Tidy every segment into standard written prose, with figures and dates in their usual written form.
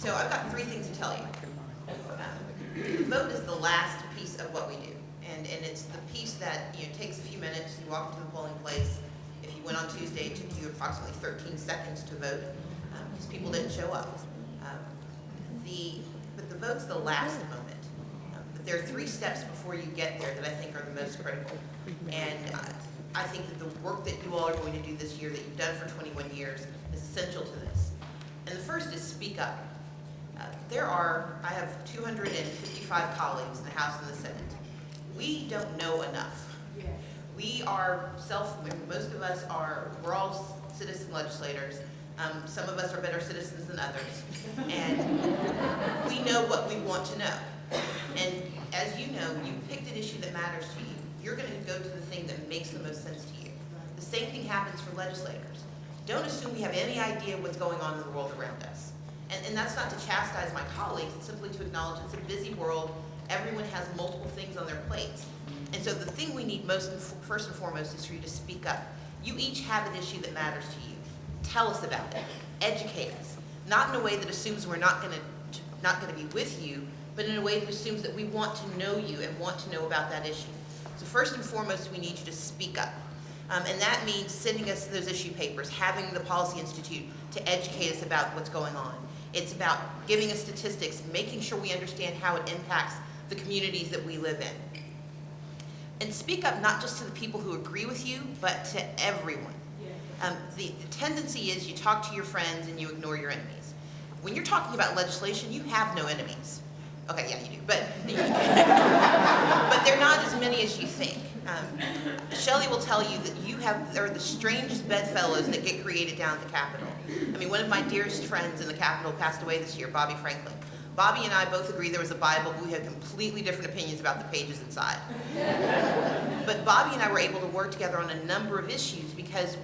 So I've got three things to tell you. The vote is the last piece of what we do, and it's the piece that takes a few minutes. You walk into the polling place. If you went on Tuesday, it took you approximately 13 seconds to vote because people didn't show up. But the vote's the last moment. But there are three steps before you get there that I think are the most critical, and I think that the work that you all are going to do this year, that you've done for 21 years, is essential to this. And the first is speak up. I have 255 colleagues in the House and the Senate. We don't know enough. We are most of us we're all citizen legislators. Some of us are better citizens than others. And we know what we want to know. And as you know, you picked an issue that matters to you. You're going to go to the thing that makes the most sense to you. The same thing happens for legislators. Don't assume we have any idea what's going on in the world around us. And that's not to chastise my colleagues, it's simply to acknowledge it's a busy world. Everyone has multiple things on their plates. And so the thing we need first and foremost is for you to speak up. You each have an issue that matters to you. Tell us about it. Educate us. Not in a way that assumes we're not going to be with you, but in a way that assumes that we want to know you and want to know about that issue. So first and foremost, we need you to speak up. And that means sending us those issue papers, having the Policy Institute to educate us about what's going on. It's about giving us statistics, making sure we understand how it impacts the communities that we live in. And speak up not just to the people who agree with you, but to everyone. The tendency is you talk to your friends and you ignore your enemies. When you're talking about legislation, you have no enemies. Okay, yeah, you do, but they're not as many as you think. Shelley will tell you that there are the strangest bedfellows that get created down at the Capitol. I mean, one of my dearest friends in the Capitol passed away this year, Bobby Franklin. Bobby and I both agree there was a Bible, but we had completely different opinions about the pages inside. But Bobby and I were able to work together on a number of issues because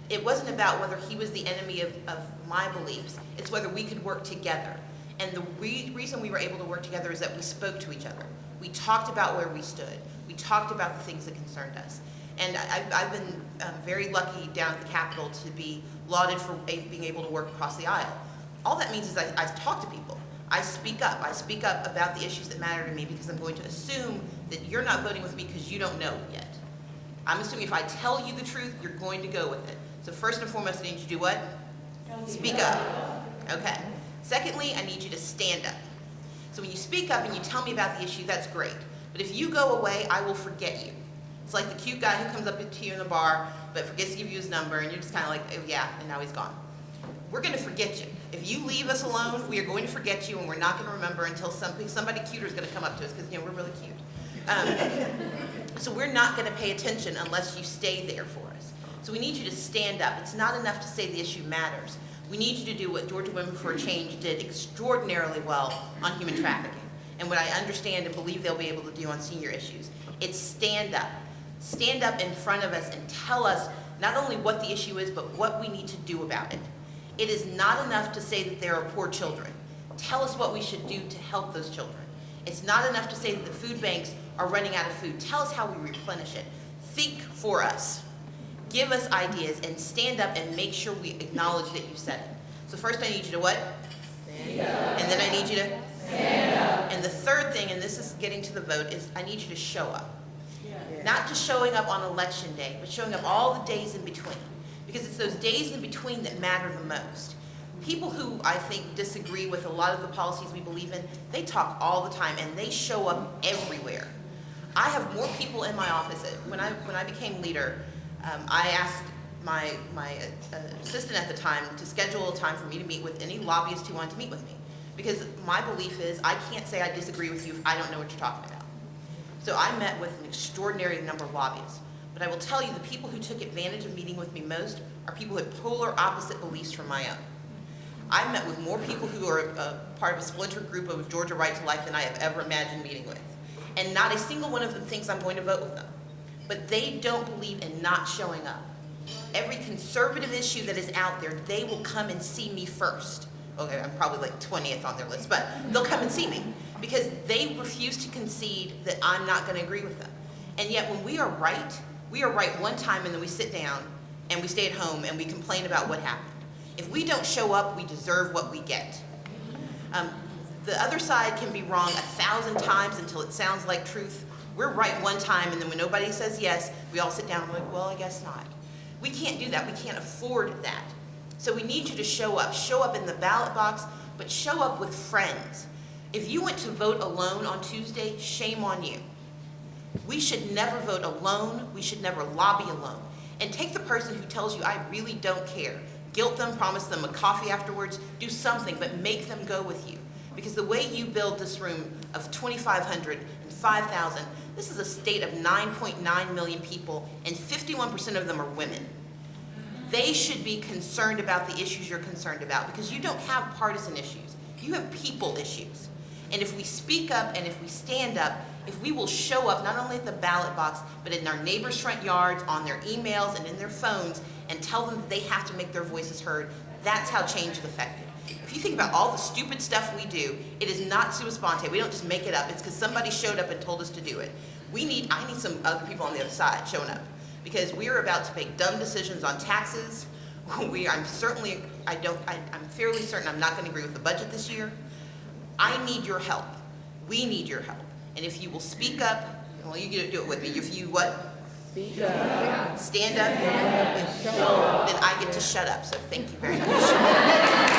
it wasn't about whether he was the enemy of my beliefs, it's whether we could work together. And the reason we were able to work together is that we spoke to each other. We talked about where we stood. We talked about the things that concerned us. And I've been very lucky down at the Capitol to be lauded for being able to work across the aisle. All that means is I talk to people. I speak up. I speak up about the issues that matter to me because I'm going to assume that you're not voting with me because you don't know yet. I'm assuming if I tell you the truth, you're going to go with it. So first and foremost, I need you to do what? Speak up. Okay. Secondly, I need you to stand up. So when you speak up and you tell me about the issue, that's great. But if you go away, I will forget you. It's like the cute guy who comes up to you in the bar, but forgets to give you his number, and you're just kind of like, oh yeah, and now he's gone. We're going to forget you. If you leave us alone, we are going to forget you, and we're not going to remember until somebody cuter is going to come up to us, because we're really cute. So we're not going to pay attention unless you stay there for us. So we need you to stand up. It's not enough to say the issue matters. We need you to do what Georgia Women for Change did extraordinarily well on human trafficking, and what I understand and believe they'll be able to do on senior issues. It's stand up. Stand up in front of us and tell us not only what the issue is, but what we need to do about it. It is not enough to say that there are poor children. Tell us what we should do to help those children. It's not enough to say that the food banks are running out of food. Tell us how we replenish it. Think for us. Give us ideas and stand up and make sure we acknowledge that you said it. So first I need you to what? Stand up. And then I need you to? Stand up. And the third thing, and this is getting to the vote, is I need you to show up. Not just showing up on election day, but showing up all the days in between. Because it's those days in between that matter the most. People who I think disagree with a lot of the policies we believe in, they talk all the time and they show up everywhere. I have more people in my office. When I became leader, I asked my assistant at the time to schedule a time for me to meet with any lobbyist who wanted to meet with me. Because my belief is I can't say I disagree with you if I don't know what you're talking about. So I met with an extraordinary number of lobbyists. But I will tell you, the people who took advantage of meeting with me most are people who had polar opposite beliefs from my own. I met with more people who are part of a splinter group of Georgia Right to Life than I have ever imagined meeting with. And not a single one of them thinks I'm going to vote with them. But they don't believe in not showing up. Every conservative issue that is out there, they will come and see me first. Okay, I'm probably like 20th on their list, but they'll come and see me because they refuse to concede that I'm not going to agree with them. And yet when we are right one time and then we sit down and we stay at home and we complain about what happened. If we don't show up, we deserve what we get. The other side can be wrong 1,000 times until it sounds like truth. We're right one time, and then when nobody says yes, we all sit down and we're like, well, I guess not. We can't do that. We can't afford that. So we need you to show up. Show up in the ballot box, but show up with friends. If you went to vote alone on Tuesday, shame on you. We should never vote alone. We should never lobby alone. And take the person who tells you, I really don't care. Guilt them, promise them a coffee afterwards, do something, but make them go with you. Because the way you build this room of 2,500 and 5,000, this is a state of 9.9 million people, and 51% of them are women. They should be concerned about the issues you're concerned about, because you don't have partisan issues. You have people issues. And if we speak up and if we stand up, if we will show up not only at the ballot box, but in our neighbors' front yards, on their emails, and in their phones, and tell them that they have to make their voices heard, that's how change is effective. If you think about all the stupid stuff we do, it is not sua sponte. We don't just make it up. It's because somebody showed up and told us to do it. I need some other people on the other side showing up, because we are about to make dumb decisions on taxes. I'm fairly certain I'm not going to agree with the budget this year. I need your help. We need your help. And if you will speak up, well, you get to do it with me. If you what? Speak up. Stand up, then I get to shut up. So thank you very much.